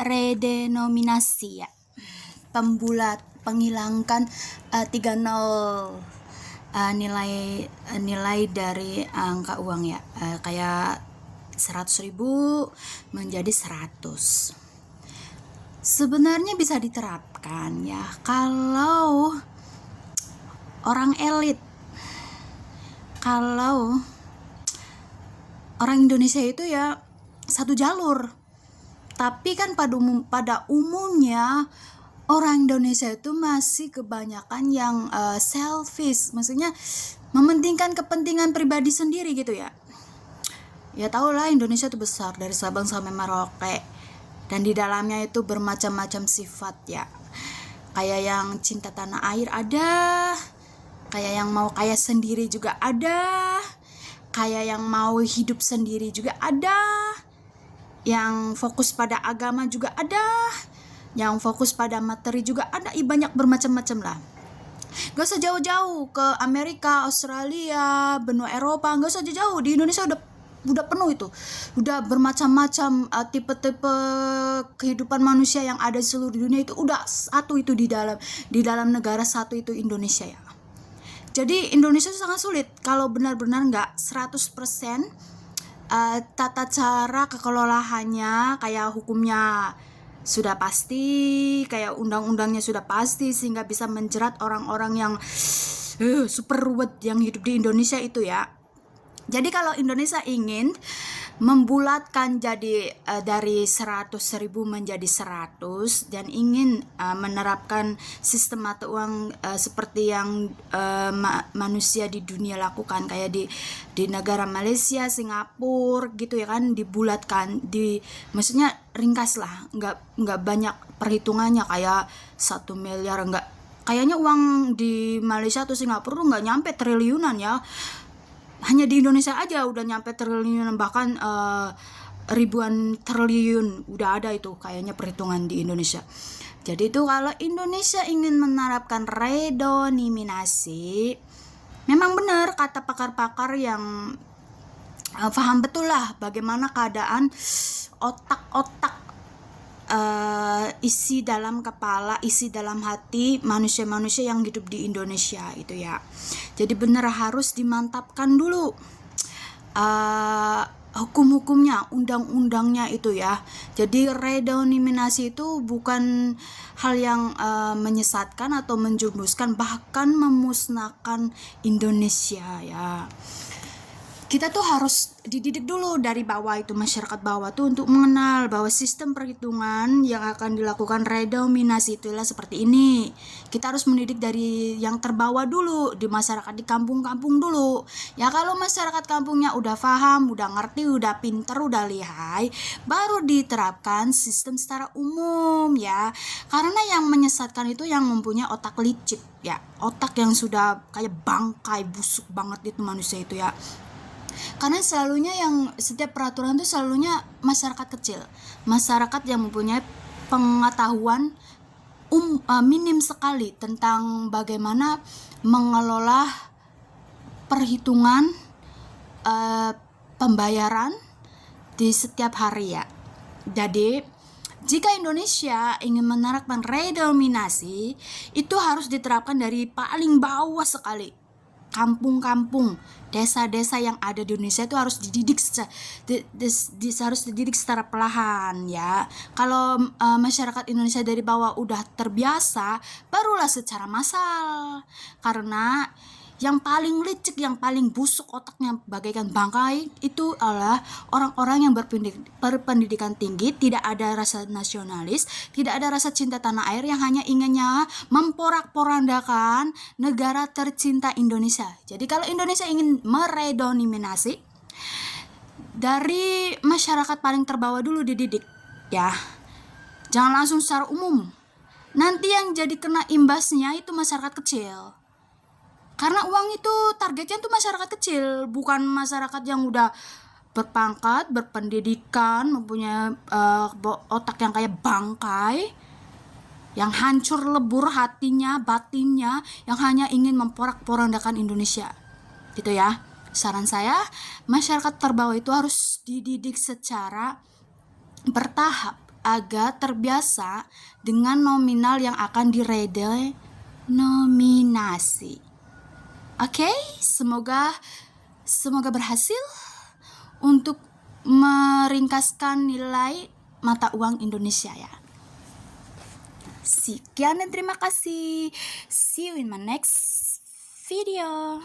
Redenominasi ya, penghilangkan 30 nilai dari angka uang ya, kayak 100.000 menjadi 100. Sebenarnya bisa diterapkan ya kalau orang elit, kalau orang Indonesia itu ya satu jalur. Tapi kan pada umumnya orang Indonesia itu masih kebanyakan yang selfish, maksudnya mementingkan kepentingan pribadi sendiri gitu ya. Ya tau lah, Indonesia itu besar dari Sabang sampai Merauke, dan di dalamnya itu bermacam-macam sifat ya. Kayak yang cinta tanah air ada, kayak yang mau kaya sendiri juga ada, kayak yang mau hidup sendiri juga ada, yang fokus pada agama juga ada, yang fokus pada materi juga ada. Banyak bermacam-macam lah. Gak usah jauh-jauh ke Amerika, Australia, benua Eropa, gak usah jauh-jauh. Di Indonesia udah penuh itu, udah bermacam-macam tipe-tipe kehidupan manusia yang ada di seluruh dunia itu udah satu itu di dalam negara satu itu Indonesia ya. Jadi Indonesia itu sangat sulit kalau benar-benar nggak 100% tata cara kekelolaannya, kayak hukumnya sudah pasti, kayak undang-undangnya sudah pasti, sehingga bisa menjerat orang-orang yang super ruwet yang hidup di Indonesia itu ya. Jadi kalau Indonesia ingin membulatkan jadi dari 100.000 menjadi 100 dan ingin menerapkan sistem mata uang seperti yang manusia di dunia lakukan, kayak di negara Malaysia, Singapura gitu ya kan, dibulatkan, maksudnya ringkas lah, nggak banyak perhitungannya kayak 1 miliar, nggak, kayaknya uang di Malaysia atau Singapura nggak nyampe triliunan ya. Hanya di Indonesia aja udah nyampe triliunan, bahkan ribuan triliun udah ada itu kayaknya perhitungan di Indonesia. Jadi itu kalau Indonesia ingin menerapkan redenominasi, memang benar kata pakar-pakar yang paham betul lah bagaimana keadaan otak-otak, isi dalam kepala, isi dalam hati manusia-manusia yang hidup di Indonesia itu ya. Jadi benar harus dimantapkan dulu hukum-hukumnya, undang-undangnya itu ya. Jadi redenominasi itu bukan hal yang menyesatkan atau menjurumuskan, bahkan memusnahkan Indonesia ya. Kita tuh harus dididik dulu dari bawah itu, masyarakat bawah tuh untuk mengenal bahwa sistem perhitungan yang akan dilakukan redenominasi itulah seperti ini. Kita harus mendidik dari yang terbawah dulu, di masyarakat di kampung-kampung dulu. Ya kalau masyarakat kampungnya udah paham, udah ngerti, udah pinter, udah lihai, baru diterapkan sistem secara umum ya. Karena yang menyesatkan itu yang mempunyai otak licik ya, otak yang sudah kayak bangkai busuk banget itu manusia itu ya. Karena selalunya yang setiap peraturan itu selalunya masyarakat kecil, masyarakat yang mempunyai pengetahuan minim sekali tentang bagaimana mengelola perhitungan pembayaran di setiap hari ya. Jadi jika Indonesia ingin menerapkan redenominasi, itu harus diterapkan dari paling bawah sekali. Kampung-kampung, desa-desa yang ada di Indonesia itu harus dididik secara perlahan ya. Kalau masyarakat Indonesia dari bawah udah terbiasa, barulah secara massal. Karena yang paling licik, yang paling busuk otaknya bagaikan bangkai itu adalah orang-orang yang berpendidikan tinggi, tidak ada rasa nasionalis, tidak ada rasa cinta tanah air, yang hanya inginnya memporak-porandakan negara tercinta Indonesia. Jadi kalau Indonesia ingin meredenominasi, dari masyarakat paling terbawah dulu dididik ya. Jangan langsung secara umum. Nanti yang jadi kena imbasnya itu masyarakat kecil. Karena uang itu targetnya tuh masyarakat kecil, bukan masyarakat yang udah berpangkat, berpendidikan, mempunyai otak yang kayak bangkai, yang hancur lebur hatinya, batinnya, yang hanya ingin memporak-porandakan Indonesia. Gitu ya. Saran saya, masyarakat terbawah itu harus dididik secara bertahap agar terbiasa dengan nominal yang akan redenominasi. Oke, semoga berhasil untuk meringkaskan nilai mata uang Indonesia ya. Sekian dan terima kasih. See you in my next video.